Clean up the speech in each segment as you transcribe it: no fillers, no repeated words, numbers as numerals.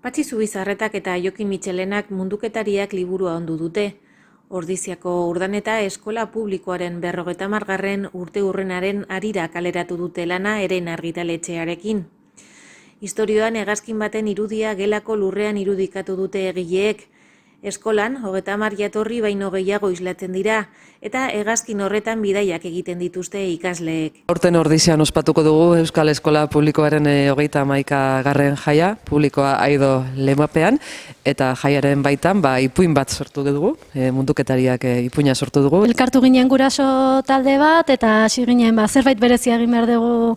Patxi Zubizarretak eta Jokin Mitxelenak Munduketariak liburua ondu dute. Ordiziako Urdaneta eskola publikoaren 50. urteurrenaren harira kaleratu dute lana Eren argitaletxearekin. Istorioan hegazkin baten irudia gelako lurrean irudikatu dute egileek. Eskolan, 30 jatorri baino gehiago islatzen dira, eta hegazkin horretan bidaiak egiten dituzte ikasleek. Aurten Ordizian ospatuko dugu Euskal Eskola Publikoaren 31. jaia, publikoa Aido Lemapean, eta jaiaren baitan ipuin bat sortu dugu, Munduketariak ipuina sortu dugu. Elkartu ginen guraso talde bat, eta hasi ginen zerbait berezia egin behar dugu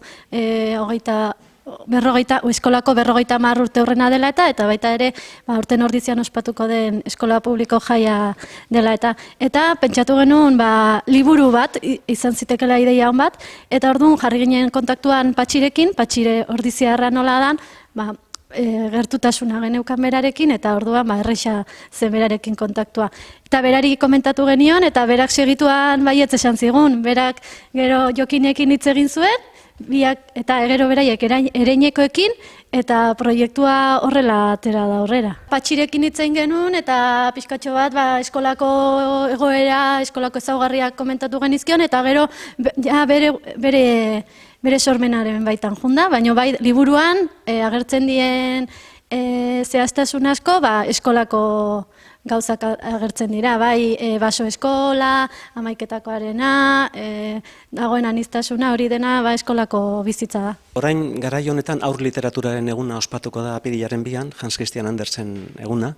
eskolako 50 urteurrena dela eta baita ere urten Ordizian ospatuko den eskola publiko jaia dela eta pentsatu genuen liburu bat izan zitekela ideia hon bat, eta orduan jarri ginen kontaktuan Patxirekin, Patxire Ordiziarra nola dan, gertutasuna geneukan berarekin, eta orduan erresa zen berarekin kontaktua. Eta berari komentatu genion, eta berak segituan baietz esan zigun, berak gero Jokinekin hitz egin zuen, eta gero beraiek Ereinekoekin, eta proiektua horrela atera da horrera. Patxirekin hitzen genuen, eta pixkatxo bat eskolako egoera, eskolako ezaugarriak komentatu genizkion, eta gero bere sormenaren baitan junda, baina liburuan agertzen dien zehaztasun asko eskolako gauzak agertzen dira, baso eskola, hamaiketakoarena, dagoen aniztasuna, hori dena eskolako bizitza da. Orain garai honetan aur literaturaren eguna ospatuko da apirilaren 2an, Hans Christian Andersen eguna,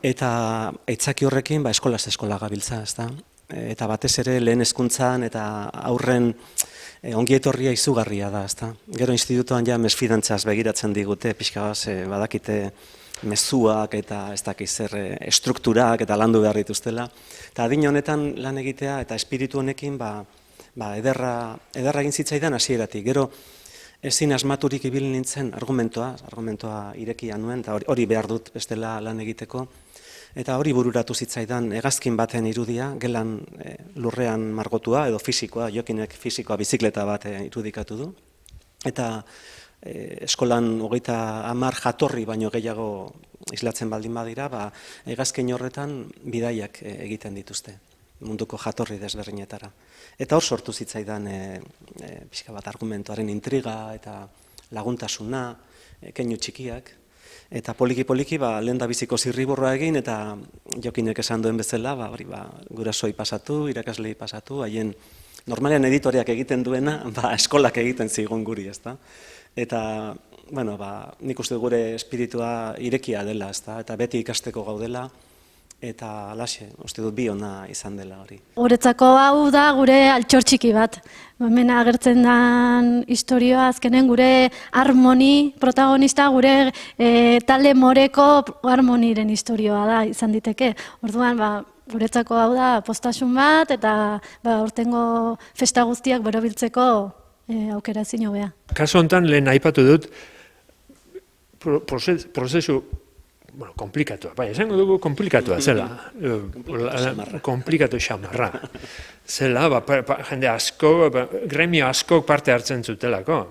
eta aitzaki horrekin eskolaz eskola gabiltza, ezta? Eta batez ere lehen hezkuntzan eta aurren ongietorria izugarria da, ezta? Gero institutoan mesfidantzaz begiratzen digute, pixka badakite mezuak eta ez dakiz zer estrukturak eta landu behar dituztela. Eta adin honetan lan egitea eta espiritu honekin ederra egin zitzaidan hasieratik. Gero ezin asmaturik ibili nintzen argumentoa irekia nuen, eta hori behar dut bestela lan egiteko. Eta hori bururatu zitzaidan hegazkin baten irudia, gelan lurrean margotua edo fisikoa, Jokinek fisikoa bizikleta bat irudikatu du. Eta eskolan 30 jatorri baino gehiago islatzen baldin badira, hegazkin horretan bidaiak egiten dituzte, munduko jatorri desberdinetara. Eta hor sortu zitzaidan pixka bat argumentuaren intriga eta laguntasuna, keinu txikiak. Eta poliki-poliki lehendabiziko zirriborroa egin, eta Jokinek esan duen bezala, gurasoi pasatu, irakaslei pasatu, haien normalean editoreak egiten duena, eskolak egiten zigun guri, ezta? Eta, nik uste gure espiritua irekia dela, ezta? Eta beti ikasteko gaudela, eta alaxe, uste dut bi ona izan dela hori. Guretzako hau da gure altxor txiki bat. Hemen agertzen den istorioa azkenen gure harmoni protagonista, gure talde moreko harmoniren istorioa da izan diteke. Orduan, guretzako hau da postasun bat, eta urtengo festa guztiak borobiltzeko aukera ezin hobea. Kasu honetan lehen aipatu dut prozesu komplikatua, esango dugu komplikatua zela, komplikatu xamarra. Zela, jende asko, gremio asko parte hartzen zutelako,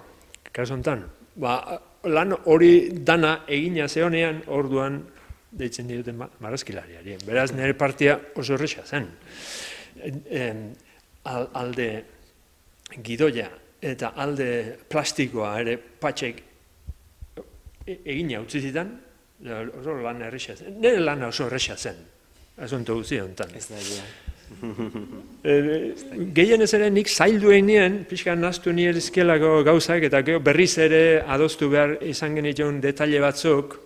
kasu honetan. Lan hori dana egina zehonean orduan deitzen dioten marrazkilariari. Beraz, nire partia oso horreza zen. Alde gidoia eta alde plastikoa ere patxek egina utzi zidan, oso lan erresa zen. Nire lan oso erresa zen, asunto guzti honetan. Ez da egia. Gehien ez ere nik zaildu egin pixka naztu nire ezkelako gauzak, eta berriz ere adostu behar izan genituen detalle batzuk,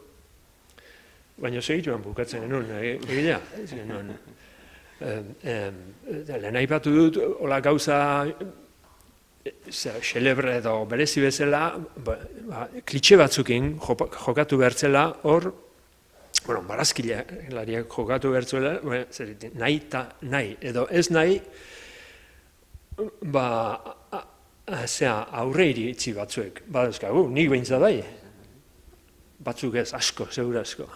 baina segituan bukatzen genuen, egila. Lehen aipatu dut, hola gauza xelebre edo berezi bezala, klitxe batzukin jokatu behartzela, hor, marazkilariak jokatu behartzela, nahi eta nahi, edo ez nahi, aurre iritzi batzuek, badazkagu, nik behintzat bai, batzuk ez, asko, segura asko.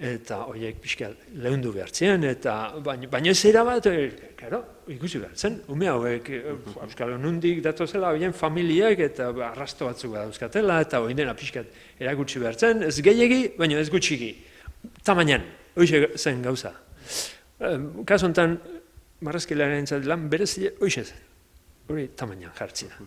eta horiek pixka lehundu behartzen, eta baina ez erabat, claro, ikusi behartzen, ume hauek Euskal nundik datozela, horien familiak eta arrasto batzuk dauzkatela, eta hori dena pixkat erakutsi behartzen, ez gehiegi, baina ez gutxiki, tamainan, hori zen gauza. Kaso honetan, marrazkilaren lan berezile, hori tamainan jartzea.